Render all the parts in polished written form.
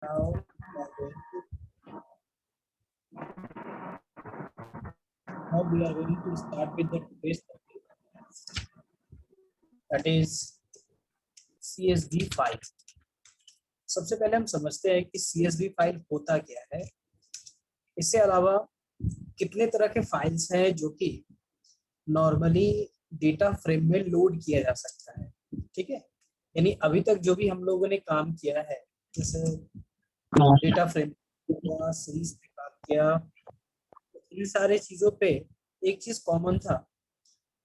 Now we are going to start with the today's topic, that is CSV file. सबसे पहले हम समझते हैं कि CSV फाइल होता क्या है। इससे अलावा कितने तरह के फाइल्स हैं जो कि नॉर्मली डेटा फ्रेम में लोड किया जा सकता है। ठीक है, यानी अभी तक जो भी हम लोगों ने काम किया है, जैसे डेटा फ्रेम किया, सीरीज पे काम किया, इन सारे चीजों पे एक चीज कॉमन था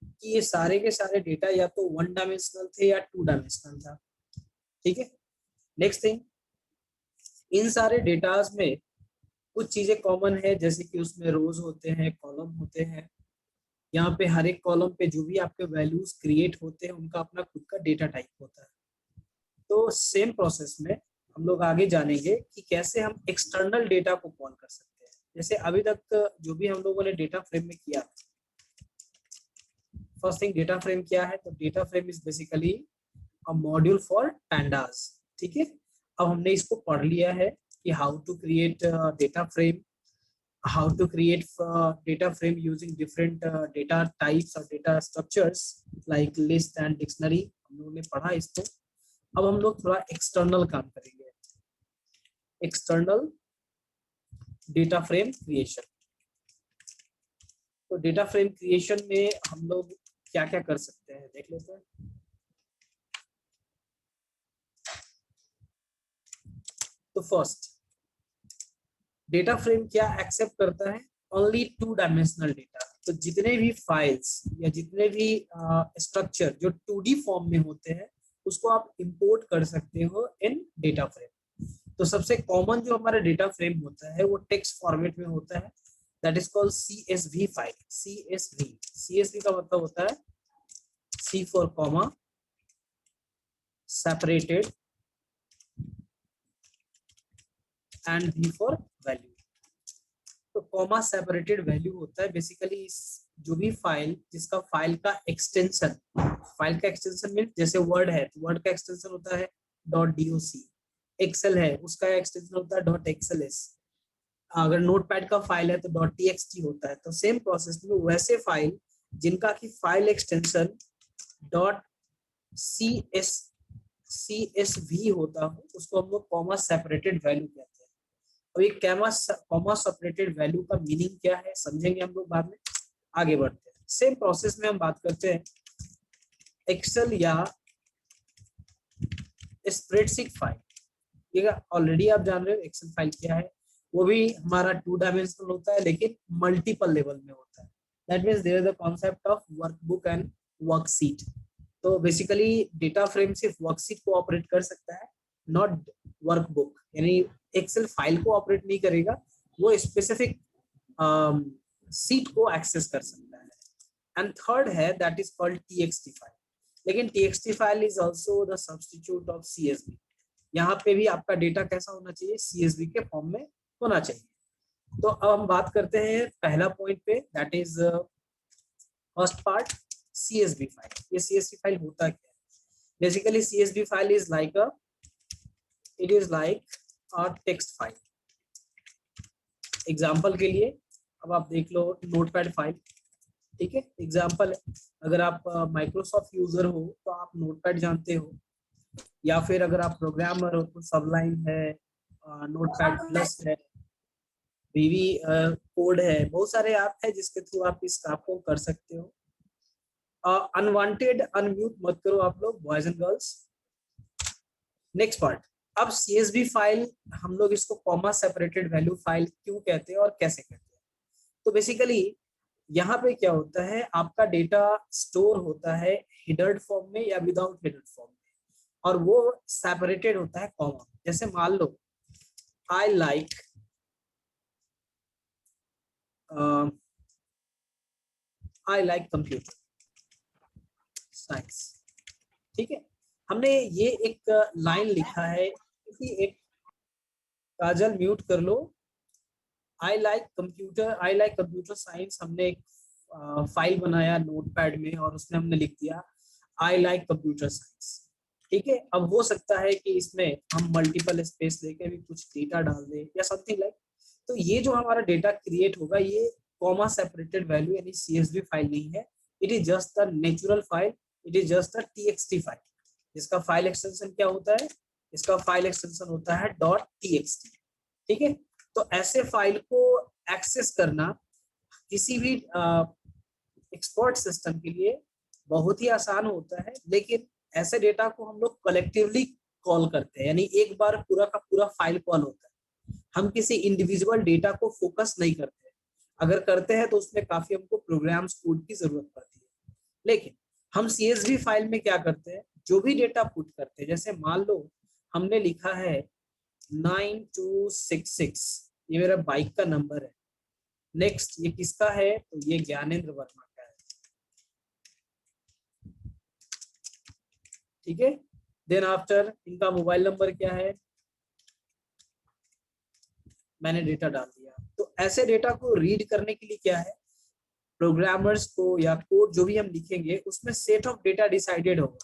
कि ये सारे के सारे डेटा या तो वन डायमेंशनल थे या टू डायमेंशनल था। ठीक है, नेक्स्ट थिंग, इन सारे डेटास में कुछ चीजें कॉमन है, जैसे कि उसमें रोज होते हैं, कॉलम होते हैं। यहाँ पे हर एक कॉलम पे जो भी आपके वैल्यूज क्रिएट होते हैं उनका अपना खुद का डेटा टाइप होता है। तो सेम प्रोसेस में हम लोग आगे जानेंगे कि कैसे हम एक्सटर्नल डेटा को कॉल कर सकते हैं। जैसे अभी तक जो भी हम लोगों ने डेटा फ्रेम में किया, फर्स्ट थिंग डेटा फ्रेम क्या है, तो data frame is basically a module for pandas. ठीक है, अब हमने इसको पढ़ लिया है कि how to create data frame, how to create data frame using different data types or data structures like list and dictionary। हम लोगों ने पढ़ा इसको। अब हम लोग थोड़ा एक्सटर्नल काम करेंगे, एक्सटर्नल डेटा फ्रेम क्रिएशन। तो डेटा फ्रेम क्रिएशन में हम लोग क्या क्या कर सकते हैं देख लेते हैं। तो फर्स्ट, डेटा फ्रेम क्या एक्सेप्ट करता है, ओनली टू डायमेंशनल डेटा। तो जितने भी फाइल्स या जितने भी स्ट्रक्चर जो 2D फॉर्म में होते हैं उसको आप इंपोर्ट कर सकते हो इन डेटा फ्रेम। तो सबसे कॉमन जो हमारा डेटा फ्रेम होता है वो टेक्स्ट फॉर्मेट में होता है, that is called CSV file. CSV का मतलब होता है C for comma, separated, and V for value. तो कॉमा सेपरेटेड वैल्यू होता है बेसिकली जो भी फाइल जिसका फाइल का एक्सटेंशन मीन जैसे वर्ड है तो वर्ड का एक्सटेंशन होता है .doc, एक्सेल है उसका एक्सटेंशन होता है .xls, अगर नोटपैड का फाइल है तो .txt होता है। तो सेम प्रोसेस में वैसे फाइल जिनका की फाइल एक्सटेंशन .csv होता हो उसको हम लोग कॉमा सेपरेटेड वैल्यू कहते हैं। अब ये कॉमा सेपरेटेड वैल्यू का मीनिंग क्या है समझेंगे हम लोग बाद में। आगे बढ़ते हैं, सेम प्रोसेस में हम बात करते हैं एक्सेल या स्प्रेडशीट फाइल। ये ऑलरेडी आप जान रहे हो एक्सेल फाइल क्या है, वो भी हमारा टू डायमेंशनल होता है लेकिन मल्टीपल लेवल में होता है। That means there is the concept of workbook and worksheet. तो बेसिकली डेटा फ्रेम सिर्फ वर्कशीट को ऑपरेट कर सकता है, नॉट वर्कबुक। यानी एक्सेल फाइल को ऑपरेट नहीं करेगा, वो स्पेसिफिक सीट को एक्सेस कर सकता है। एंड थर्ड है that is called TXT file. लेकिन TXT file is also the substitute of CSV। यहाँ पे भी आपका डेटा कैसा होना चाहिए, CSV के फॉर्म में होना चाहिए। तो अब हम बात करते हैं पहला पॉइंट पे, that is first part CSV file. ये CSV फाइल होता क्या है, basically CSV file is like a text file. Example के लिए अब आप देख लो नोटपैड फाइल। ठीक है, एग्जाम्पल है, अगर आप माइक्रोसॉफ्ट यूजर हो तो आप नोटपैड जानते हो, या फिर अगर आप प्रोग्रामर हो तो सबलाइन है, नोटपैड प्लस है, VB कोड है, बहुत सारे ऐप है जिसके थ्रू आप इस काम को कर सकते हो। अनवांटेड अनम्यूट मत करो आप लोग boys and girls. Next part, अब CSV फाइल हम लोग इसको कॉमा सेपरेटेड वैल्यू फाइल क्यों कहते हैं और कैसे कहते हैं। तो बेसिकली यहाँ पे क्या होता है, आपका डेटा स्टोर होता है हेडर्ड फॉर्म में या विदाउट हेडर्ड फॉर्म में, और वो सेपरेटेड होता है कॉमा। जैसे मान लो आई लाइक कंप्यूटर साइंस। ठीक है, हमने ये एक लाइन लिखा है, किसी एक काजल म्यूट कर लो, आई लाइक कंप्यूटर साइंस। हमने एक फाइल बनाया नोटपैड में और उसमें हमने लिख दिया आई लाइक कंप्यूटर साइंस। ठीक है, अब हो सकता है कि इसमें हम मल्टीपल स्पेस लेके भी कुछ डेटा डाल दें या समथिंग लाइक। तो ये जो हमारा डेटा क्रिएट होगा ये कॉमा सेपरेटेड वैल्यू यानी CSV फाइल नहीं है, it is just the natural file, it is just the TXT file. इसका फाइल एक्सटेंशन क्या होता है? इसका फाइल एक्सटेंशन होता है .txt। ठीक है, तो ऐसे फाइल को एक्सेस करना किसी भी एक्सपर्ट सिस्टम के लिए बहुत ही आसान होता है, लेकिन ऐसे डेटा को हम लोग कलेक्टिवली कॉल करते हैं, यानी एक बार पूरा का पूरा फाइल कॉल होता है। हम किसी इंडिविजुअल डेटा को फोकस नहीं करते हैं, अगर करते हैं तो उसमें काफी हमको प्रोग्राम्स कोड की जरूरत पड़ती है। लेकिन हम CSV फाइल में क्या करते हैं, जो भी डेटा पुट करते हैं, जैसे मान लो हमने लिखा है 9266, ये मेरा बाइक का नंबर है। नेक्स्ट ये किसका है, तो ये ज्ञानेंद्र वर्मा का है। ठीक है, देन आफ्टर इनका मोबाइल नंबर क्या है, मैंने डेटा डाल दिया। तो ऐसे डेटा को रीड करने के लिए क्या है, प्रोग्रामर्स को या कोड जो भी हम लिखेंगे उसमें सेट ऑफ डेटा डिसाइडेड होगा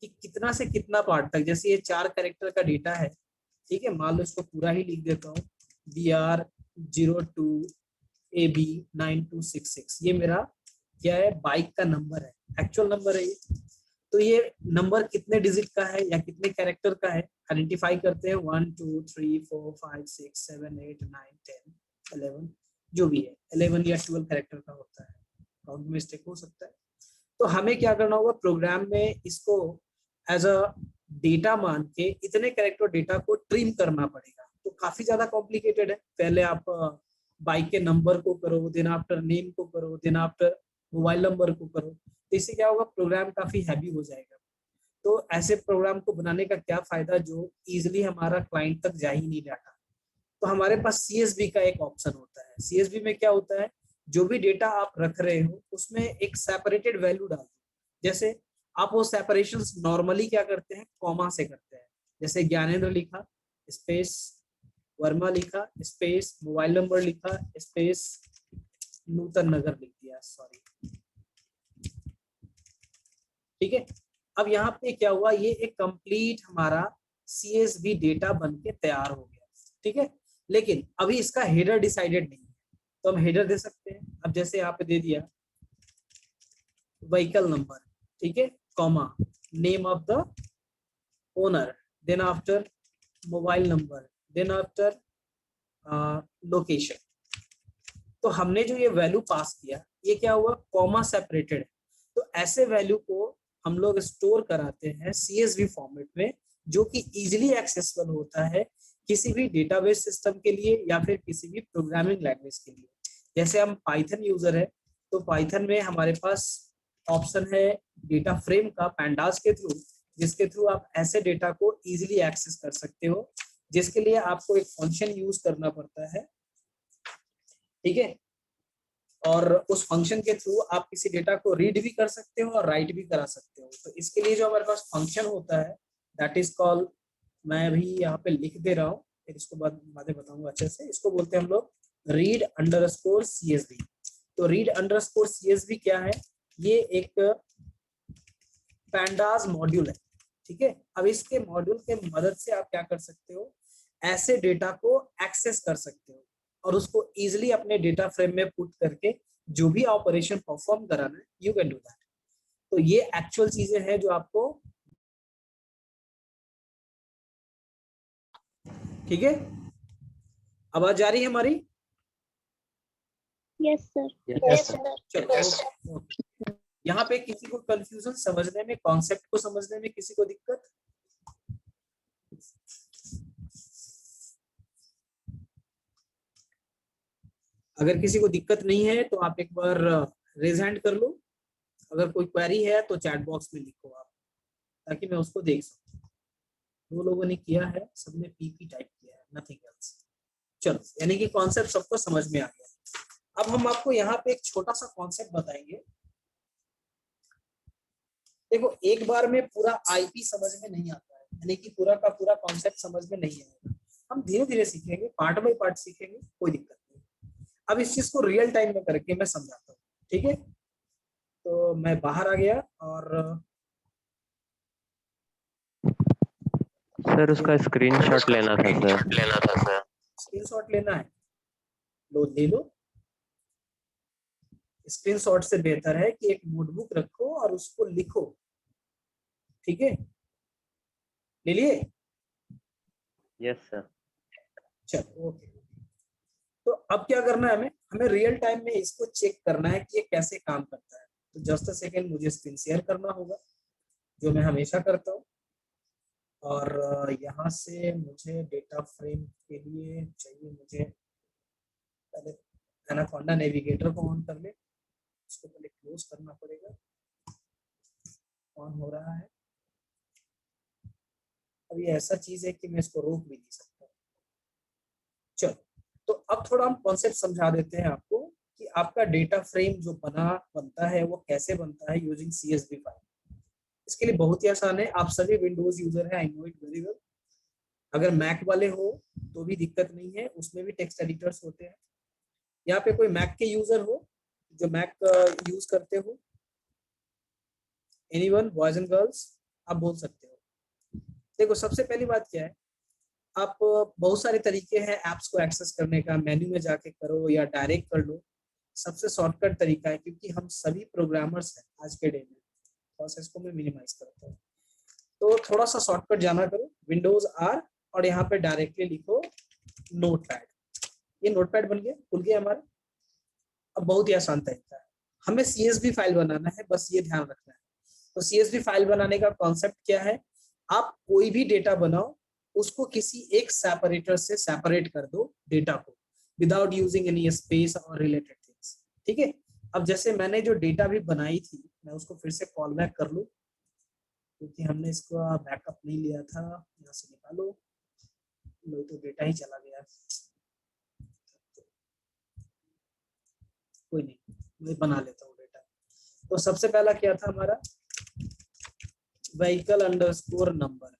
कि कितना से कितना पार्ट तक। जैसे ये 4 कैरेक्टर का डेटा है, ठीक है, मान लो इसको पूरा ही लिख देता हूँ, BR02AB9266, ये मेरा क्या है, बाइक का नंबर है, एक्चुअल नंबर है ये। तो ये नंबर कितने डिजिट का है या कितने कैरेक्टर का है, आइडेंटिफाई करते हैं 1 2 3 4 5 6 7 8 9 10 11, जो भी है 11 या 12 कैरेक्टर का होता है, काउंट में मिस्टेक हो सकता है। तो हमें क्या करना होगा, प्रोग्राम में इसको एज अ डेटा मान के इतने कैरेक्टर डेटा को ट्रिम करना पड़ेगा। तो काफी ज्यादा कॉम्प्लिकेटेड है, पहले आप बाइक के नंबर को करो, देन आफ्टर नेम को करो, देन आफ्टर मोबाइल नंबर को करो, तो इससे क्या होगा, प्रोग्राम काफी हैवी हो जाएगा। तो ऐसे प्रोग्राम को बनाने का क्या फायदा जो इजिली हमारा क्लाइंट तक जा ही नहीं डाटा। तो हमारे पास CSV का एक ऑप्शन होता है। CSV में क्या होता है, जो भी डेटा आप रख रहे हो उसमें एक सेपरेटेड वैल्यू डाल दो। जैसे आप वो सेपरेशंस नॉर्मली क्या करते हैं, कॉमा से करते हैं। जैसे ज्ञानेंद्र लिखा, स्पेस वर्मा लिखा, स्पेस मोबाइल नंबर लिखा, स्पेस नूतन नगर लिख दिया, सॉरी। ठीक है, अब यहाँ पे क्या हुआ, ये एक कंप्लीट हमारा CSV डेटा बन के तैयार हो गया। ठीक है, लेकिन अभी इसका हेडर डिसाइडेड नहीं है, तो हम हेडर दे सकते हैं। अब जैसे यहाँ पे दे दिया व्हीकल नंबर, ठीक है, comma name of the owner, then after mobile number, then after location. तो हमने जो ये वैल्यू पास किया ये क्या हुआ, कॉमा सेपरेटेड है। तो ऐसे वैल्यू को हम लोग स्टोर कराते हैं CSV फॉर्मेट में, जो कि इजीली एक्सेसिबल होता है किसी भी डेटाबेस सिस्टम के लिए या फिर किसी भी प्रोग्रामिंग लैंग्वेज के लिए। जैसे हम पाइथन यूजर है, तो पाइथन में हमारे पास ऑप्शन है डेटा फ्रेम का पैंडास के थ्रू, जिसके थ्रू आप ऐसे डेटा को इजीली एक्सेस कर सकते हो, जिसके लिए आपको एक फंक्शन यूज करना पड़ता है। ठीक है, और उस फंक्शन के थ्रू आप किसी डेटा को रीड भी कर सकते हो और राइट भी करा सकते हो। तो इसके लिए जो हमारे पास फंक्शन होता है दैट इज कॉल्ड, मैं अभी यहाँ पे लिख दे रहा हूँ, फिर इसको बातें बताऊंगा अच्छे से। इसको बोलते हैं हम लोग read_CSV। तो read_CSV क्या है, ये एक पैंडास मॉड्यूल है। ठीक है, अब इसके मॉड्यूल के मदद से आप क्या कर सकते हो, ऐसे डेटा को एक्सेस कर सकते हो और उसको इजिली अपने डेटा फ्रेम में पुट करके जो भी ऑपरेशन परफॉर्म कराना है यू कैन डू दैट। तो ये एक्चुअल चीजें हैं जो आपको, ठीक है, आवाज जा रही है हमारी? Yes sir. Yes sir. चलो, यहाँ पे किसी को कंफ्यूजन समझने में, कॉन्सेप्ट को समझने में किसी को दिक्कत? अगर किसी को दिक्कत नहीं है तो आप एक बार रेज हैंड कर लो। अगर कोई क्वेरी है तो चैट बॉक्स में लिखो आप, ताकि मैं उसको देख सकूं। 2 लोगों ने किया है, सबने PP टाइप किया है, नथिंग एल्स। चलो, यानी कि कॉन्सेप्ट सबको समझ में आ गया। अब हम आपको यहाँ पे एक छोटा सा कॉन्सेप्ट बताएंगे। देखो, एक बार में पूरा IP समझ में नहीं आता है, यानी कि पूरा का पूरा कॉन्सेप्ट समझ में नहीं आएगा। हम धीरे धीरे सीखेंगे, पार्ट बाय पार्ट सीखेंगे, कोई दिक्कत नहीं। अब इस चीज को रियल टाइम में करके मैं समझाता हूँ। ठीक है, तो मैं बाहर आ गया और सर उसका स्क्रीनशॉट लेना था सर। स्क्रीनशॉट लेना है, लो ले लो। स्क्रीनशॉट से बेहतर है कि एक नोटबुक रखो और उसको लिखो। ठीक है, ले लिए? Yes sir. चलो ओके। तो अब क्या करना है, हमें हमें रियल टाइम में इसको चेक करना है कि ये कैसे काम करता है। तो जस्ट अ सेकेंड, मुझे स्क्रीन शेयर करना होगा, जो मैं हमेशा करता हूँ। और यहाँ से मुझे डेटा फ्रेम के लिए चाहिए, मुझे पहले एनाकोंडा नेविगेटर को ऑन कर ले। इसको पहले क्लोज करना पड़ेगा। ऑन हो रहा है। अब ये ऐसा चीज है कि मैं इसको रोक भी नहीं सकता। चलो, तो अब थोड़ा हम कॉन्सेप्ट समझा देते हैं आपको कि आपका डेटा फ्रेम जो बनता है वो कैसे बनता है यूजिंग CSV फाइल। इसके लिए बहुत ही आसान है। आप सभी विंडोज यूजर हैं, I know it very well. अगर मैक वाले हो तो भी दिक्कत नहीं है, उसमें भी टेक्स्ट एडिटर्स होते हैं। यहाँ पे कोई मैक के यूजर हो, जो मैक यूज करते हो, एनीवन, बॉयज एंड गर्ल्स, आप बोल सकते हो। देखो, सबसे पहली बात क्या है, आप बहुत सारे तरीके हैं ऐप्स को एक्सेस करने का। मेन्यू में जाके करो या डायरेक्ट कर लो, सबसे शॉर्टकट तरीका है, क्योंकि हम सभी प्रोग्रामर्स हैं आज के डे में। प्रोसेस को मैं मिनिमाइज करता हूँ, तो थोड़ा सा शॉर्टकट जाना करो, विंडोज आर, और यहाँ पे डायरेक्टली लिखो नोटपैड। ये नोटपैड बन गया, खुल गया हमारा। अब बहुत ही आसान तरीका है, हमें CSV फाइल बनाना है, बस ये ध्यान रखना है। तो CSV फाइल बनाने का कॉन्सेप्ट क्या है, आप कोई भी डेटा बनाओ, उसको किसी एक सेपरेटर से सेपरेट कर दो डेटा को, विदाउट यूजिंग एनी स्पेस और रिलेटेड थिंग्स। ठीक है। अब जैसे मैंने जो डेटा भी बनाई थी, मैं उसको फिर से कॉल बैक कर लूं, क्योंकि हमने इसका बैकअप नहीं लिया था। यहाँ से निकालो, लो, तो डेटा ही चला गया। कोई नहीं, मैं बना लेता हूँ डेटा। तो सबसे पहला क्या था हमारा, व्हीकल अंडरस्कोर नंबर।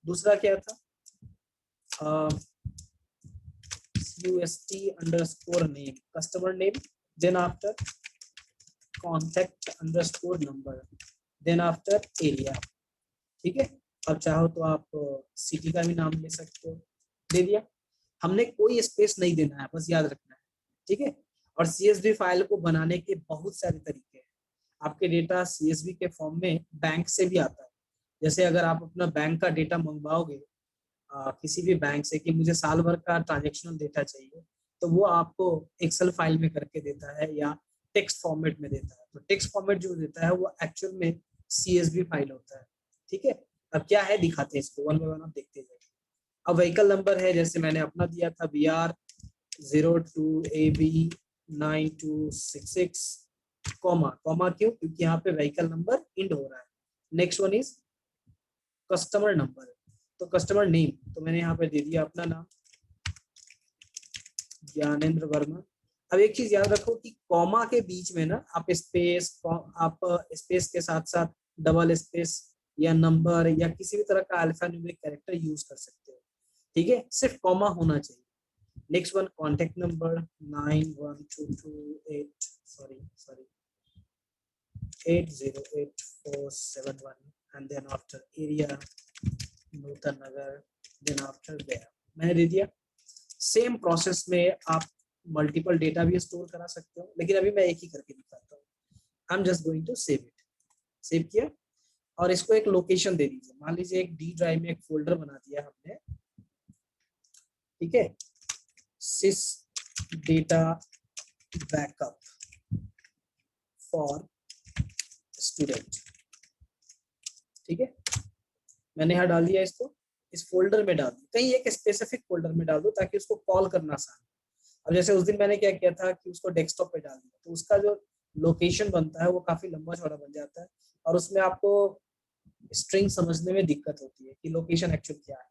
दूसरा क्या था, CUST underscore name, customer name. Then after contact underscore number, then after area. ठीक है। अब चाहो तो आप सिटी का भी नाम ले सकते हो। दे दिया। हमने कोई स्पेस नहीं देना है, बस याद रखना है। ठीक है। और CSV फाइल को बनाने के बहुत सारे तरीके हैं। आपके डेटा CSV के फॉर्म में बैंक से भी आता है। जैसे अगर आप अपना बैंक का डेटा मंगवाओगे किसी भी बैंक से कि मुझे साल भर का ट्रांजेक्शनल डेटा चाहिए, तो वो आपको एक्सेल फाइल में करके देता है या टेक्स्ट फॉर्मेट में देता है। तो टेक्स्ट फॉर्मेट जो देता है वो एक्चुअल में CSV फाइल होता है। ठीक है। अब क्या है, दिखाते हैं इसको वन बाय वन, आप देखते जाइए। अब व्हीकल नंबर है, जैसे मैंने अपना दिया था BR02AB9266, कॉमा कॉमा क्यों, क्योंकि यहाँ पे व्हीकल नंबर इंड हो रहा है। Next one is customer number, तो कस्टमर नेम, तो मैंने यहाँ पे दे दिया अपना नाम, ज्ञानेंद्र वर्मा। अब एक चीज याद रखो कि कॉमा के बीच में ना आप स्पेस के साथ साथ डबल स्पेस या नंबर या किसी भी तरह का अल्फान्यूमेरिक कैरेक्टर यूज कर सकते हो। ठीक है, सिर्फ कॉमा होना चाहिए। Next one contact number 912228, sorry 808471, and then after area Nutan Nagar, then after गया। मैंने दे दिया। सेम प्रोसेस में आप मल्टीपल डेटा भी स्टोर करा सकते हो, लेकिन अभी मैं एक ही करके दिखाता हूँ। I am just going to save it. Save किया और इसको एक लोकेशन दे दीजिए। मान लीजिए एक D ड्राइव में एक फोल्डर बना दिया हमने। ठीक है, सिस डेटा बैकअप फॉर स्टूडेंट। ठीक है, मैंने यहाँ डाल दिया इसको, इस फोल्डर में डाल दिया, कहीं एक स्पेसिफिक फोल्डर में डाल दो ताकि उसको कॉल करना आसान। अब जैसे उस दिन मैंने क्या किया था कि उसको डेस्कटॉप पे डाल दिया, तो उसका जो लोकेशन बनता है वो काफी लंबा चौड़ा बन जाता है, और उसमें आपको स्ट्रिंग समझने में दिक्कत होती है कि लोकेशन एक्चुअल क्या है।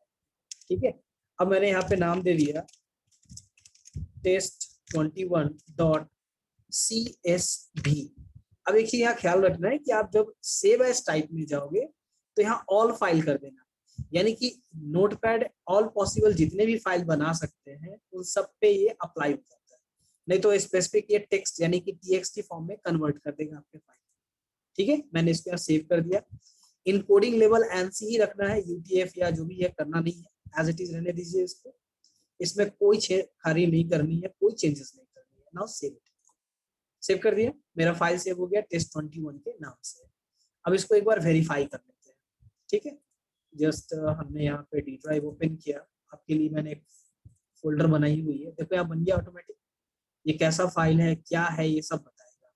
ठीक है, अब मैंने यहाँ पे नाम दे दिया test21.csv। अब एक चीज यहाँ ख्याल रखना है कि आप जब सेव एज टाइप में जाओगे तो यहाँ ऑल फाइल कर देना, यानी कि नोटपैड ऑल पॉसिबल जितने भी फाइल बना सकते हैं उन सब पे ये अप्लाई हो जाता है। नहीं तो स्पेसिफिक ये टेक्स्ट यानी कि TXT फॉर्म में कन्वर्ट कर देगा आपके फाइल। ठीक है, मैंने इसको यहाँ सेव कर दिया। इनकोडिंग लेवल एनसी ही रखना है, यूटीएफ या जो भी है करना नहीं है, एज इट इज रहने दीजिए इसको। इसमें कोई छेड़खानी नहीं करनी है, कोई चेंजेस नहीं करनी है। Now save it. सेव कर दिया, मेरा फाइल सेव हो गया test21 के नाम से। अब इसको एक बार वेरीफाई कर लेते हैं, ठीक है। जस्ट हमने यहाँ पे डी ड्राइव ओपन किया, आपके लिए मैंने एक फोल्डर बनाई हुई है, देखो यहाँ बन गया ऑटोमेटिक। ये कैसा फाइल है, क्या है, ये सब बताएगा।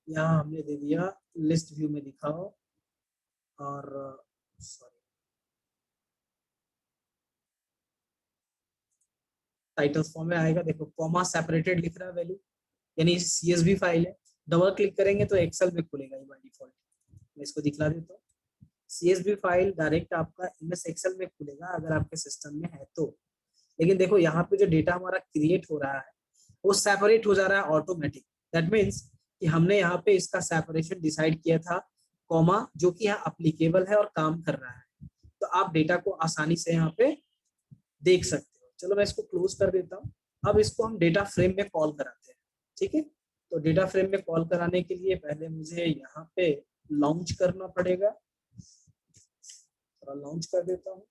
यहाँ हमने दे दिया लिस्ट व्यू में दिखाओ, और सॉरी टाइटल्स फॉर्म में आएगा। देखो कॉमा सेपरेटेड लिख रहा है वैल्यू, यानी CSV फाइल है। डबल क्लिक करेंगे तो एक्सेल में खुलेगा ये बाय डिफॉल्ट। मैं इसको दिखला देता हूँ। CSV फाइल डायरेक्ट आपका MS एक्सेल में खुलेगा अगर आपके सिस्टम में है तो। लेकिन देखो यहाँ पे जो डेटा हमारा क्रिएट हो रहा है वो सेपरेट हो जा रहा है ऑटोमेटिक। दैट मीन्स कि हमने यहाँ पे इसका सेपरेशन डिसाइड किया था, कॉमा जो कि यहाँ अप्लीकेबल है और काम कर रहा है। तो आप डेटा को आसानी से यहाँ पे देख सकते हो। चलो मैं इसको क्लोज कर देता हूँ। अब इसको हम डेटा फ्रेम में कॉल कराते हैं, ठीक है। तो डेटा फ्रेम में कॉल कराने के लिए पहले मुझे यहाँ पे लॉन्च करना पड़ेगा, थोड़ा लॉन्च कर देता हूँ।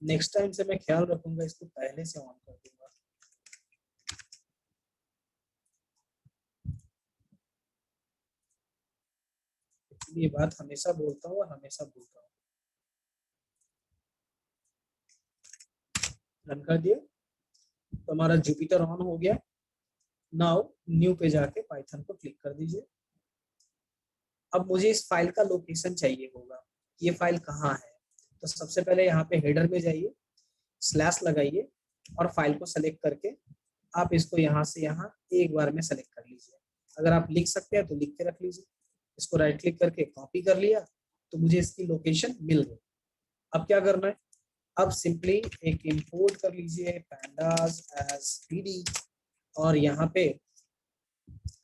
नेक्स्ट टाइम से मैं ख्याल रखूंगा, इसको पहले से ऑन कर दूंगा। ये बात हमेशा बोलता हूँ और हमेशा बोलता हूँ। रन कर दिया तो हमारा जुपिटर ऑन हो गया। नाउ न्यू पे जाके पाइथन को क्लिक कर दीजिए। अब मुझे इस फाइल का लोकेशन चाहिए होगा, ये फाइल कहाँ है। तो सबसे पहले यहाँ पे हेडर में जाइए, स्लैश लगाइए और फाइल को सेलेक्ट करके आप इसको यहाँ से यहाँ एक बार में सेलेक्ट कर लीजिए। अगर आप लिख सकते हैं तो लिख के रख लीजिए। इसको राइट क्लिक करके कॉपी कर लिया तो मुझे इसकी लोकेशन मिल गई। अब क्या करना है, अब सिंपली एक इंपोर्ट कर लीजिए pandas as pd, और यहाँ पे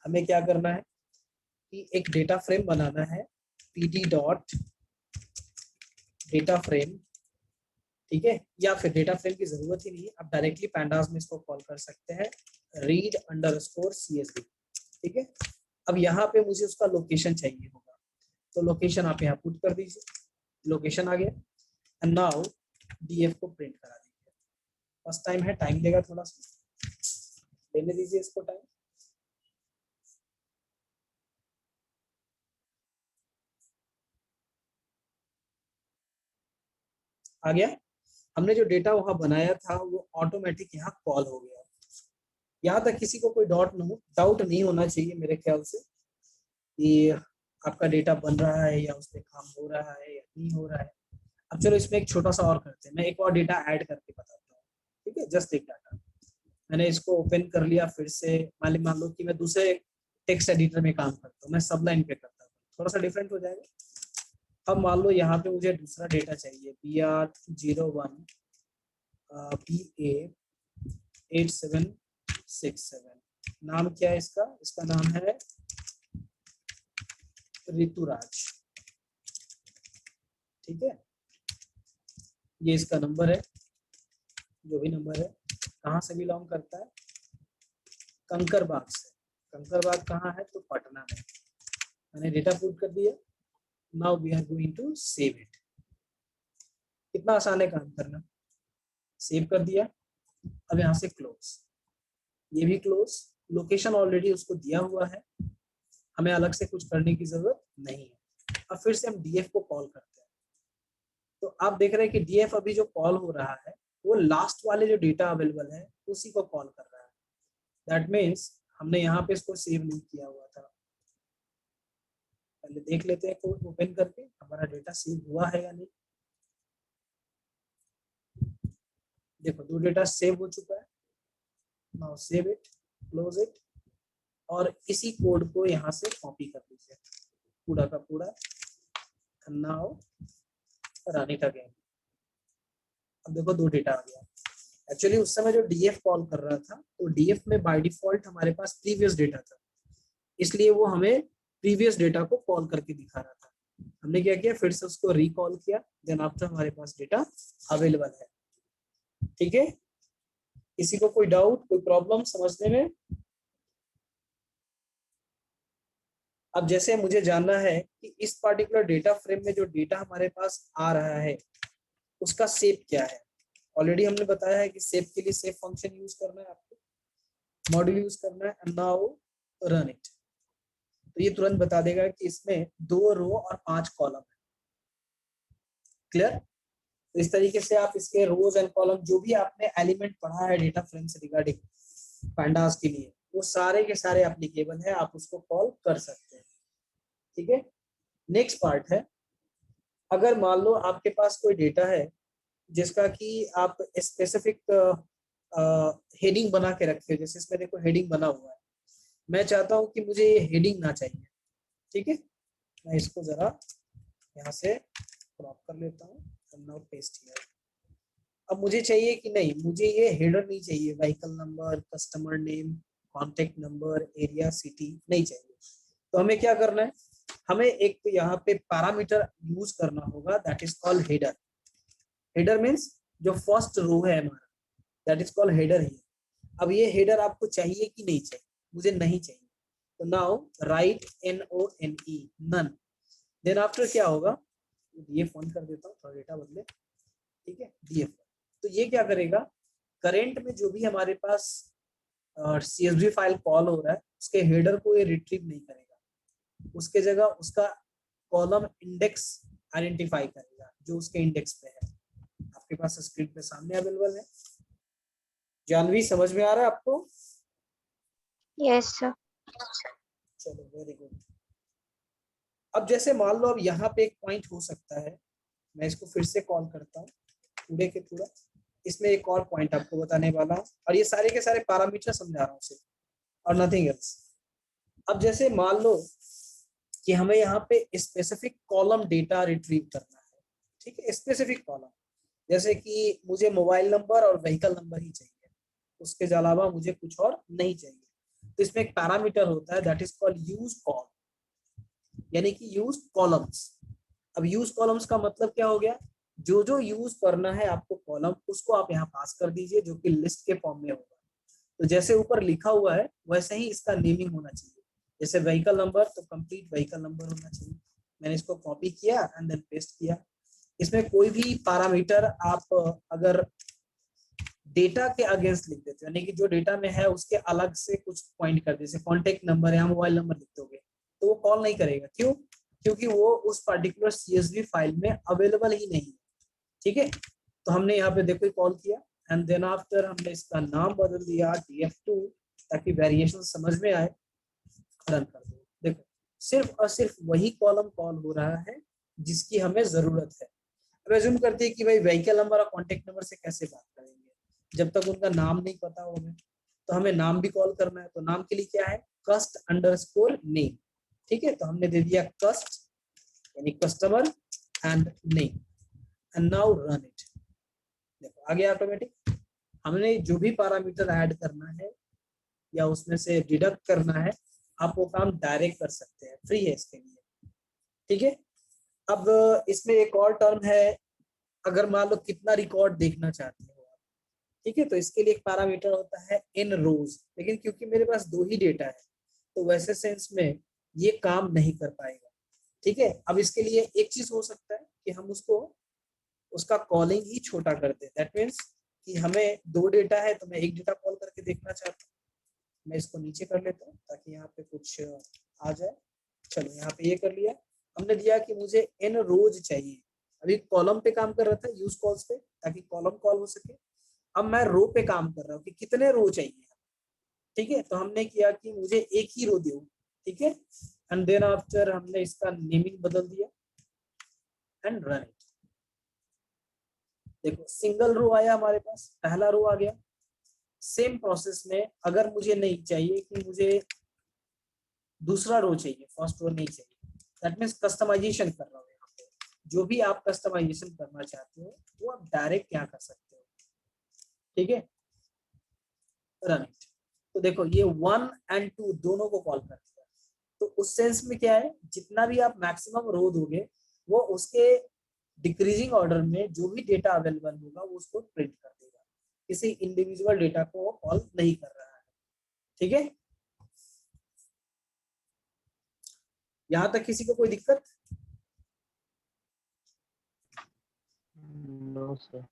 हमें क्या करना है कि एक डेटा फ्रेम बनाना है, pd डॉट डेटा फ्रेम, ठीक है। या फिर डेटा फ्रेम की जरूरत ही नहीं है, आप डायरेक्टली pandas में इसको कॉल कर सकते हैं, read underscore csv, ठीक है। अब यहाँ पे मुझे उसका लोकेशन चाहिए होगा, तो लोकेशन आप यहाँ पुट कर दीजिए। लोकेशन आ गया। एंड नाउ df को प्रिंट करा दीजिए। फर्स्ट टाइम है, टाइम लेगा थोड़ा सा, लेने दीजिए इसको टाइम। आ गया। हमने जो डेटा वहां बनाया था वो ऑटोमेटिक यहाँ कॉल हो गया। यहाँ तक किसी को कोई डाउट नहीं होना चाहिए मेरे ख्याल से कि आपका डेटा बन रहा है या उसमें काम हो रहा है या नहीं हो रहा है। अब चलो इसमें एक छोटा सा और करते हैं, मैं एक और डेटा ऐड करके बताता हूँ, ठीक है। जस्ट एक डाटा मैंने इसको ओपन कर लिया फिर से। मान लो कि मैं दूसरे टेक्स्ट एडिटर में काम करता हूँ, मैं सब लाइन पे करता हूँ, थोड़ा सा डिफरेंट हो जाएगा। अब मान लो यहाँ पे मुझे दूसरा डेटा चाहिए, BR01 PA8767। नाम क्या है इसका, इसका नाम है ऋतुराज, ठीक है। ये इसका नंबर है, जो भी नंबर है। कहाँ से बिलोंग करता है, कंकरबाग से। कंकरबाग कहाँ है, तो पटना में। मैंने डेटा पुट कर दिया। Now we are going to save it. कितना आसान है काम करना। सेव कर दिया। अब यहाँ से क्लोज, ये भी क्लोज। लोकेशन ऑलरेडी उसको दिया हुआ है, हमें अलग से कुछ करने की जरूरत नहीं है। अब फिर से हम df को कॉल करते हैं। तो आप देख रहे हैं कि df अभी जो कॉल हो रहा है वो लास्ट वाले जो डेटा अवेलेबल है उसी को कॉल कर रहा है। दैट मीन्स हमने यहाँ पे इसको सेव नहीं किया हुआ था। पहले देख लेते हैं कोड ओपन करके हमारा डेटा सेव हुआ है या नहीं। देखो 2 डेटा सेव हो चुका है। Now save it, close it, और इसी कोड को यहाँ से कॉपी कर लीजिए पूरा का पूरा। Now run it again. अब देखो 2 डेटा आ गया। एक्चुअली उस समय जो df कॉल कर रहा था तो df में बाय डिफॉल्ट हमारे पास प्रीवियस डेटा था, इसलिए वो हमें प्रीवियस डेटा को कॉल करके दिखा रहा था। हमने क्या किया, फिर से उसको रिकॉल किया, देन आफ्टर हमारे पास डेटा अवेलेबल है। ठीक है, किसी को कोई डाउट, कोई प्रॉब्लम समझने में? अब जैसे मुझे जानना है कि इस पार्टिकुलर डेटा फ्रेम में जो डेटा हमारे पास आ रहा है उसका शेप क्या है। ऑलरेडी हमने बताया है कि शेप के लिए शेप फंक्शन यूज करना है, आपको मॉड्यूल यूज करना है, एंड नाउ रन इट। तो ये तुरंत बता देगा कि इसमें 2 रो और 5 कॉलम है। क्लियर? तो इस तरीके से आप इसके रोज एंड कॉलम जो भी आपने एलिमेंट पढ़ा है डेटा फ्रेम से रिगार्डिंग पैंडास के लिए, वो सारे के सारे एप्लीकेबल है, आप उसको कॉल कर सकते हैं। ठीक है, नेक्स्ट पार्ट है, अगर मान लो आपके पास कोई डेटा है जिसका कि आप स्पेसिफिक हेडिंग बना के रखे हो, जैसे इसमें देखो हेडिंग बना हुआ है, मैं चाहता हूं कि मुझे ये हेडिंग ना चाहिए। ठीक है, मैं इसको जरा यहाँ से क्रॉप कर लेता हूँ, नाउ पेस्ट हियर। अब मुझे चाहिए कि नहीं, मुझे ये हेडर नहीं चाहिए, vehicle number, customer name, contact number, area, city नहीं चाहिए। तो हमें क्या करना है, हमें एक तो यहाँ पे पैरामीटर यूज करना होगा, that is called header. Header means जो फर्स्ट रो है हमारा, दैट इज कॉल्ड हेडर ही। अब ये हेडर आपको चाहिए कि नहीं चाहिए? मुझे नहीं चाहिए, तो नाउ राइट NONE, नन। देन आफ्टर क्या होगा, ये फोन कर देता हूँ, थोड़ा डेटा बदले। ठीक है, DF। तो ये क्या करेगा, करेंट में जो भी हमारे पास CSV फाइल कॉल हो रहा है उसके हेडर को ये रिट्रीव नहीं करेगा, उसके जगह उसका कॉलम इंडेक्स आइडेंटिफाई करेगा जो उसके इंडेक्स पे है। आपके पास स्क्रीन पे सामने अवेलेबल है। जानवी, समझ में आ रहा है आपको? Yes sir. चलो, वेरी गुड। अब जैसे मान लो अब यहाँ पे एक पॉइंट हो सकता है, मैं इसको फिर से कॉल करता हूँ पूरे के पूरा, इसमें एक और पॉइंट आपको बताने वाला हूँ, और ये सारे के सारे पैरामीटर समझा रहा हूँ सिर्फ, और नथिंग एल्स। अब जैसे मान लो कि हमें यहाँ पे स्पेसिफिक कॉलम डेटा रिट्रीव करना है। ठीक है, स्पेसिफिक कॉलम, जैसे कि मुझे मोबाइल नंबर और व्हीकल नंबर ही चाहिए, उसके अलावा मुझे कुछ और नहीं चाहिए। तो इसमें एक पैरामीटर होता है, that is called use call, यानी कि यूज कॉलम्स। अब यूज कॉलम्स का मतलब क्या हो गया, जो जो यूज करना है आपको कॉलम, उसको आप यहाँ पास कर दीजिए, जो कि लिस्ट के फॉर्म में होगा। तो जैसे ऊपर लिखा हुआ है वैसे ही इसका नेमिंग होना चाहिए। जैसे व्हीकल नंबर, तो कंप्लीट व्हीकल नंबर होना चाहिए। मैंने इसको कॉपी किया एंड देन पेस्ट किया। इसमें कोई भी पैरामीटर आप अगर डेटा के अगेंस्ट लिख देते हो, यानी कि जो डेटा में है उसके अलग से कुछ पॉइंट कर, जैसे कॉन्टेक्ट नंबर या मोबाइल नंबर लिख दोगे, तो वो कॉल नहीं करेगा। क्यों? क्योंकि वो उस पर्टिकुलर CSV फाइल में अवेलेबल ही नहीं है। ठीक है, तो हमने यहाँ पे देखो कॉल किया, एंड देन आफ्टर हमने इसका नाम बदल दिया DF2, ताकि वेरिएशन समझ में आए। रन कर दो, देखो सिर्फ और सिर्फ वही कॉलम कॉल हो रहा है जिसकी हमें जरूरत है। अब एज्यूम करते हैं कि भाई व्हीकल नंबर और कॉन्टेक्ट नंबर से कैसे बात करेंगे जब तक उनका नाम नहीं पता हो हमें, तो हमें नाम भी कॉल करना है। तो नाम के लिए क्या है, कस्ट अंडरस्कोर नेम। ठीक है, तो हमने दे दिया कस्ट यानी customer and name, and now run it. देखो आ गया ऑटोमेटिक। हमने जो भी पैरामीटर ऐड करना है या उसमें से डिडक्ट करना है, आप वो काम डायरेक्ट कर सकते हैं, फ्री है इसके लिए। ठीक है, अब इसमें एक और टर्म है, अगर मान लो कितना रिकॉर्ड देखना चाहते हो आप। ठीक है, तो इसके लिए एक पैरामीटर होता है इन रोज, लेकिन क्योंकि मेरे पास 2 ही डेटा है तो वैसे सेंस में ये काम नहीं कर पाएगा। ठीक है, अब इसके लिए एक चीज हो सकता है कि हम उसको उसका कॉलिंग ही छोटा कर दे। दैट मीन्स कि हमें 2 डेटा है तो मैं एक डेटा कॉल करके देखना चाहता हूँ। मैं इसको नीचे कर लेता हूँ ताकि यहाँ पे कुछ आ जाए। चलो यहाँ पे ये कर लिया, हमने दिया कि मुझे n रोज चाहिए। अभी कॉलम पे काम कर रहा था यूज कॉल्स पे, ताकि कॉलम कॉल हो सके। अब मैं रो पे काम कर रहा हूँ कि कितने रो चाहिए। ठीक है, तो हमने किया कि मुझे एक ही रो दो। ठीक है, एंड देन आफ्टर हमने इसका नेमिंग बदल दिया एंड रन इट। देखो सिंगल रो आया हमारे पास, पहला रो आ गया। सेम प्रोसेस में अगर मुझे नहीं चाहिए कि मुझे दूसरा रो चाहिए, फर्स्ट रो नहीं चाहिए, दैट मीन्स कस्टमाइजेशन कर रहा हूँ यहाँ पे। जो भी आप कस्टमाइजेशन करना चाहते हो वो आप डायरेक्ट यहाँ कर सकते हो। ठीक है, रन इट। तो देखो ये 1 और 2 दोनों को कॉल कर दिया। तो उस सेंस में क्या है, जितना भी आप मैक्सिमम रो दोगे वो उसके डिक्रीजिंग ऑर्डर में जो भी डेटा अवेलेबल होगा वो उसको प्रिंट कर देगा, किसी इंडिविजुअल डेटा को वो कॉल नहीं कर रहा है। ठीक है, यहां तक किसी को कोई दिक्कत? No sir.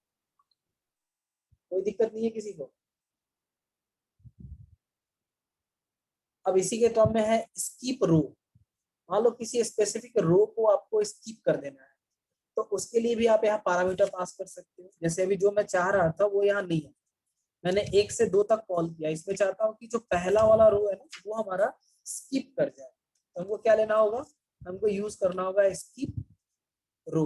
कोई दिक्कत नहीं है किसी को? अब इसी के टर्म में है स्कीप रो। मान लो किसी स्पेसिफिक रो को आपको स्कीप कर देना है, तो उसके लिए भी आप यहाँ पैरामीटर पास कर सकते हो। जैसे अभी जो मैं चाह रहा था वो यहाँ नहीं है, मैंने 1 से 2 तक कॉल किया, इसमें चाहता हूँ कि जो पहला वाला रो है ना वो हमारा स्किप कर जाए, तो हमको क्या लेना होगा, हमको यूज करना होगा स्किप रो।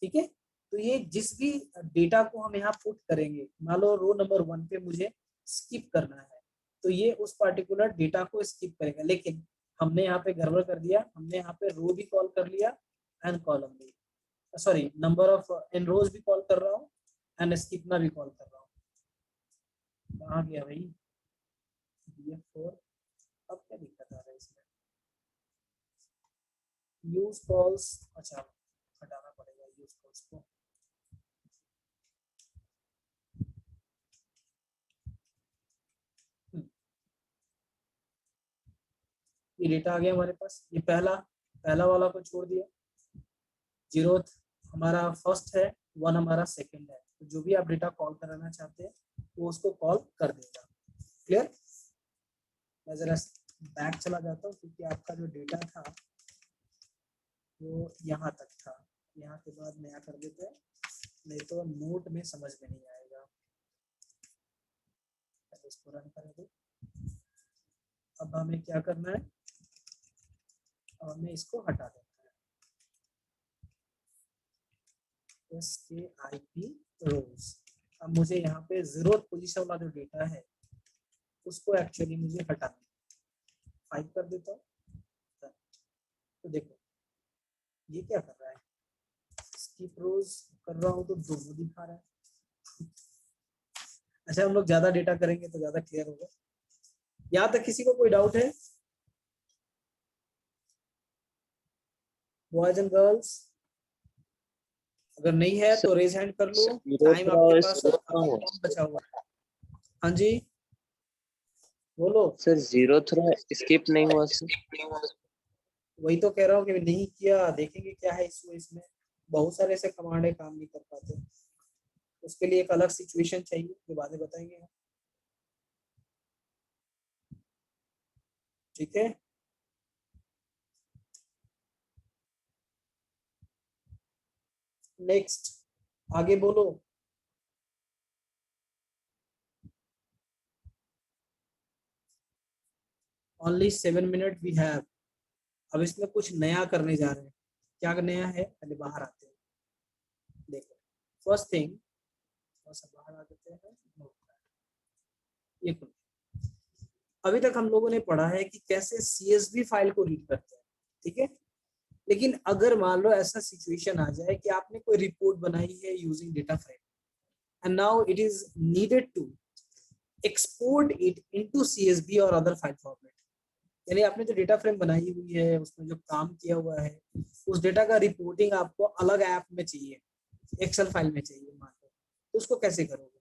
ठीक है, तो ये जिस भी डेटा को हम यहाँ पुट करेंगे, मान लो रो नंबर 1 पे मुझे स्किप करना है, तो ये उस पार्टिकुलर डेटा को स्किप करेगा। लेकिन हमने यहाँ पे गड़बड़ कर दिया, हमने यहाँ पे रो भी कॉल कर लिया एंड कॉलम भी, सॉरी नंबर ऑफ इन रोज भी कॉल कर रहा हूँ एंड स्किपना भी कॉल कर रहा हूँ। कहाँ गया भाई df4? अब क्या दिक्कत आ रहा है इसमें? यूज कॉल्स, अच्छा हटाना पड़ेगा यूज कॉल्स को। ये डेटा आ गया हमारे पास, ये पहला वाला को छोड़ दिया, 0th हमारा फर्स्ट है, 1 हमारा सेकंड है, तो जो भी आप डेटा कॉल कराना चाहते हैं वो उसको कॉल कर देगा। क्लियर? मैं जरा बैक चला जाता हूँ क्योंकि आपका जो डेटा था वो यहाँ तक था, यहाँ के बाद नया कर देते हैं, नहीं तो नोट में समझ में नहीं आएगा। इसको रन करें तो अब हमें क्या करना है, अब हमें इसको हटा देना है, SKIP रोज। अब मुझे यहाँ पे 0th पोजीशन वाला जो डेटा है उसको एक्चुअली मुझे हटाना है। 5 कर देता हूँ, तो देखो ये क्या कर रहा है, स्किप रोज कर रहा हूँ तो दोनों दिखा रहा है। अच्छा, हम लोग ज्यादा डेटा करेंगे तो ज्यादा क्लियर होगा। यहाँ तक किसी को कोई डाउट है? बॉयज एंड गर्ल्स, अगर नहीं है तो रेज हैंड कर लो, टाइम आपके पास कम बचा हुआ है। हाँ जी बोलो सर 0 थ्रो स्किप नहीं हुआ सर। वही तो कह रहा हूँ कि नहीं किया, देखेंगे क्या है इशू इसमें। बहुत सारे ऐसे कमांड है काम नहीं कर पाते, उसके लिए एक अलग सिचुएशन चाहिए जो बाद में बताएंगे। ठीक है, नेक्स्ट आगे बोलो। Only 7 minute we have. अब इसमें कुछ नया करने जा रहे हैं, क्या नया है पहले बाहर आते हैं। देखो फर्स्ट थिंग, बाहर आ जाते हैं, ये खुल। अभी तक हम लोगों ने पढ़ा है कि कैसे CSV फाइल को रीड करते हैं, ठीक है। लेकिन अगर मान लो ऐसा सिचुएशन आ जाए कि आपने कोई रिपोर्ट बनाई है using data frame and now it is needed to export it into CSV और अदर फाइल फॉर्मेट, यानी आपने जो डेटा फ्रेम बनाई हुई है उसमें जो काम किया हुआ है उस डेटा का रिपोर्टिंग आपको अलग ऐप में चाहिए, एक्सेल फाइल में चाहिए मान लो, तो उसको कैसे करोगे?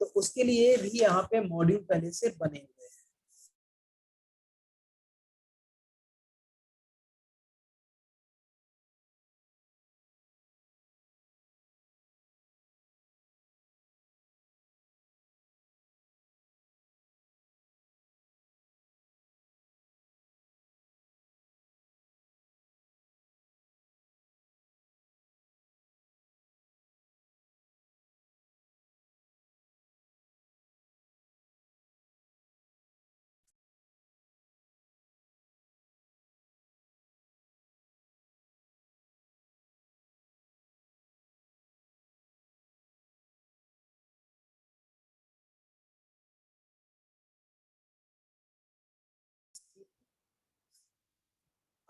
तो उसके लिए भी यहाँ पे मॉड्यूल पहले से बने हुए हैं।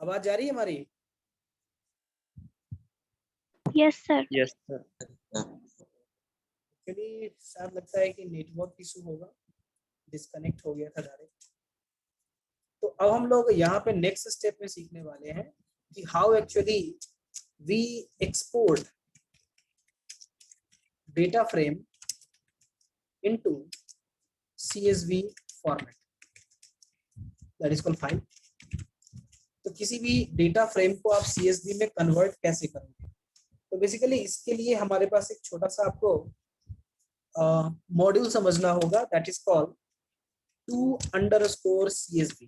आवाज जा रही है हमारी? Yes, sir. Yes sir. Actually शायद लगता है कि नेटवर्क इशू होगा, डिस्कनेक्ट हो गया था डायरेक्ट। तो अब हम लोग यहाँ पे नेक्स्ट स्टेप में सीखने वाले हैं कि how actually we export data frame into CSV format, that is called file. तो किसी भी डेटा फ्रेम को आप CSV में कन्वर्ट कैसे करोगे? तो बेसिकली इसके लिए हमारे पास एक छोटा सा आपको मॉड्यूल समझना होगा, दैट इज कॉल्ड to_CSV।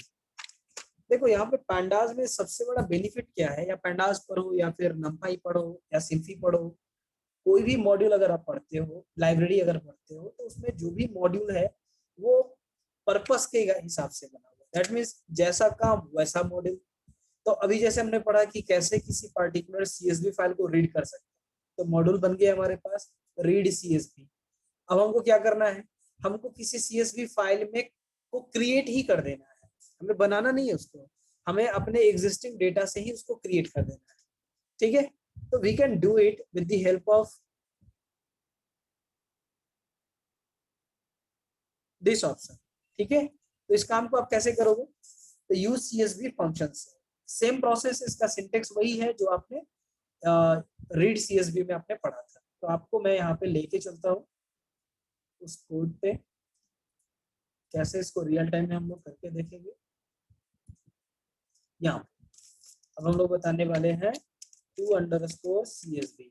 देखो यहाँ पे पैंडाज में सबसे बड़ा बेनिफिट क्या है, या पैंडाज पढ़ो या फिर नंपाई पढ़ो या सिम्फी पढ़ो, कोई भी मॉड्यूल अगर आप पढ़ते हो, लाइब्रेरी अगर पढ़ते हो, तो उसमें जो भी मॉड्यूल है वो पर्पस के हिसाब से बना हुआ, दैट मीन्स जैसा काम वैसा मॉड्यूल। तो अभी जैसे हमने पढ़ा कि कैसे किसी पर्टिकुलर CSV फाइल को रीड कर सकते हैं, तो मॉड्यूल बन गया हमारे पास रीड CSV। अब हमको क्या करना है, हमको किसी CSV फाइल में को क्रिएट ही कर देना है, हमें बनाना नहीं है उसको, हमें अपने एग्जिस्टिंग डेटा से ही उसको क्रिएट कर देना है। ठीक है, तो we can do it with the help of this option. ठीक है, तो इस काम को आप कैसे करोगे, तो यूज CSV फंक्शन से। सेम प्रोसेस, इसका सिंटेक्स वही है जो आपने रीड CSV में आपने पढ़ा था। तो आपको मैं यहाँ पे लेके चलता हूँ उस कोड पे, कैसे इसको रियल टाइम में हम लोग करके देखेंगे। यहाँ अब हम लोग बताने वाले हैं to_CSV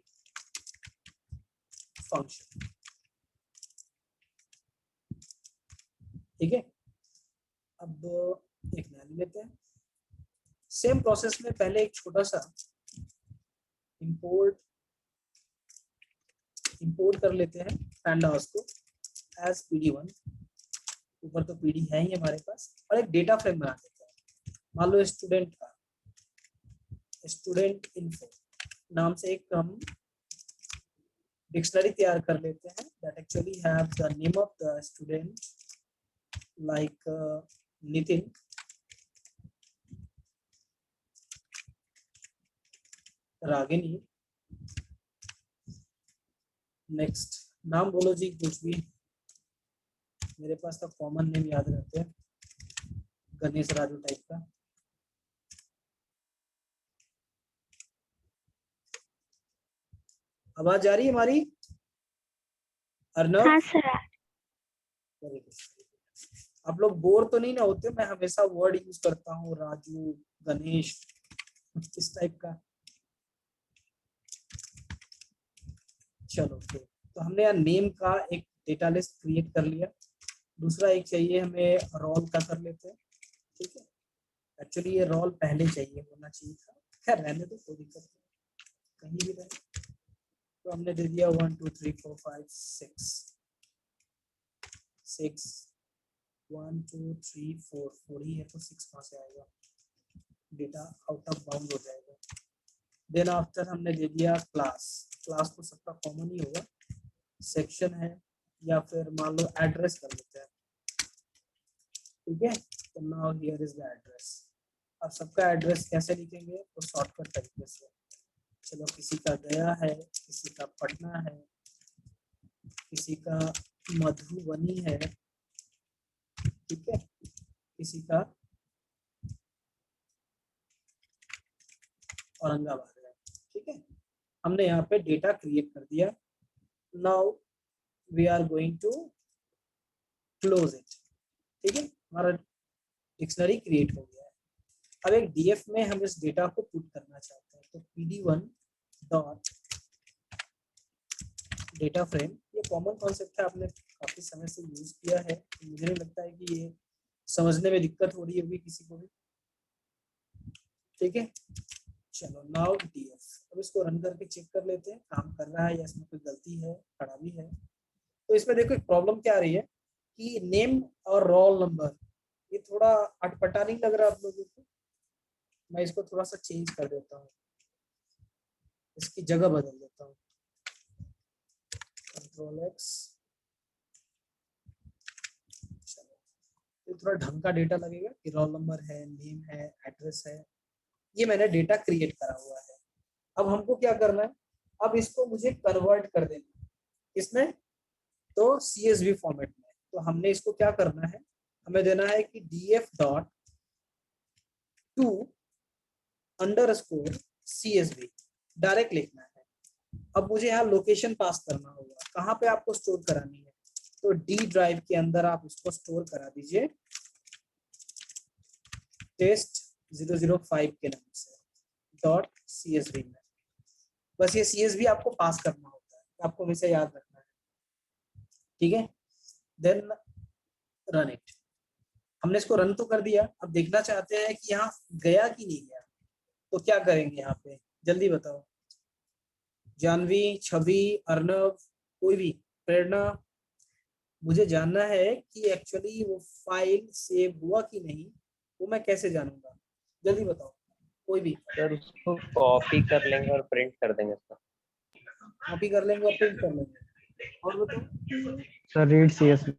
फंक्शन। ठीक है, अब एक नया लेते हैं। सेम प्रोसेस में पहले एक छोटा सा इंपोर्ट कर लेते हैं पैंडास को एज PD1। ऊपर तो PD है ही हमारे पास, और एक डेटा फ्रेम बना देते हैं। मान लो स्टूडेंट का स्टूडेंट इन्फो नाम से एक हम डिक्शनरी तैयार कर लेते हैं, that actually have the name of the student like Nitin, Ragini. Next नाम बोलो जी कुछ भी, मेरे पास तो कॉमन नेम याद रहते हैं, गणेश राजू टाइप का। आवाज आ रही है हमारी अर्नव? हाँ सर। Very good. आप लोग बोर तो नहीं ना होते? मैं हमेशा वर्ड यूज करता हूँ, राजू, गणेश, इस टाइप का। चलो फिर, तो हमने यहाँ नेम का एक डेटा लिस्ट क्रिएट कर लिया। दूसरा एक चाहिए हमें रोल का, कर लेते हैं। ठीक है, एक्चुअली ये रोल पहले चाहिए होना चाहिए था, खैर रहने दो, कोई दिक्कत नहीं, कहीं भी रहे। तो हमने दे दिया 1 2 3 4 5 6 6 1 2 3 4 4 ही है, तो 6 कहाँ से आएगा, डेटा आउट ऑफ बाउंड हो जाएगा। देन आफ्टर हमने दे दिया क्लास। क्लास तो सबका कॉमन ही होगा, सेक्शन है या फिर मान लो एड्रेस कर लेते हैं। ठीक है, तो now here is the address. अब सबका एड्रेस कैसे लिखेंगे, तो शॉर्टकट तरीके से। चलो, किसी का गया है, किसी का पटना है, किसी का मधुबनी है, ठीक है, किसी का औरंगाबाद है। ठीक है, हमने यहाँ पे डेटा क्रिएट कर दिया। Now we are going to close it. ठीक है, हमारा डिक्शनरी क्रिएट हो गया है। अब एक DF में हम इस डेटा को पुट करना चाहते हैं, तो PD1 डॉट डेटा फ्रेम। ये कॉमन कॉन्सेप्ट है, आपने काफी समय से यूज किया है, तो मुझे नहीं लगता है कि ये समझने में दिक्कत हो रही होगी किसी को भी। ठीक है, चलो नाउ DF। अब इसको रन करके चेक कर लेते हैं काम कर रहा है या इसमें कोई गलती है, खराबी है। तो इसमें देखो एक प्रॉब्लम क्या आ रही है कि नेम और रोल नंबर ये थोड़ा अटपटा नहीं लग रहा आप लोगों को? मैं इसको थोड़ा सा चेंज कर देता हूँ, इसकी जगह बदल देता हूँ, Ctrl+X। तो थोड़ा ढंग का डेटा लगेगा कि रोल नंबर है, नेम है, एड्रेस है, ये मैंने डेटा क्रिएट करा हुआ है। अब हमको क्या करना है, अब इसको मुझे कन्वर्ट कर देना है, इसमें तो CSV फॉर्मेट में। तो हमने इसको क्या करना है, हमें देना है कि DF डॉट 2_CSV डायरेक्ट लिखना है। अब मुझे यहाँ लोकेशन पास करना होगा, कहाँ पे आपको स्टोर करानी है, तो डी ड्राइव के अंदर आप उसको स्टोर करा दीजिए टेस्ट 005 के नाम से .CSV में। बस ये CSV आपको पास करना होता है, आपको हमेशा याद रखना है, ठीक है। Then run it. हमने इसको रन तो कर दिया, अब देखना चाहते हैं कि यहाँ गया कि नहीं गया, तो क्या करेंगे यहाँ पे, जल्दी बताओ। जानवी, छवि, अर्नव, कोई भी, प्रेरणा, मुझे जानना है कि एक्चुअली वो फाइल सेव हुआ कि नहीं, वो मैं कैसे जानूंगा, जल्दी बताओ कोई भी। सर उसको कॉपी कर लेंगे और प्रिंट कर देंगे सर। कॉपी कर लेंगे और प्रिंट कर लेंगे, और बताओ। Sir read CSV।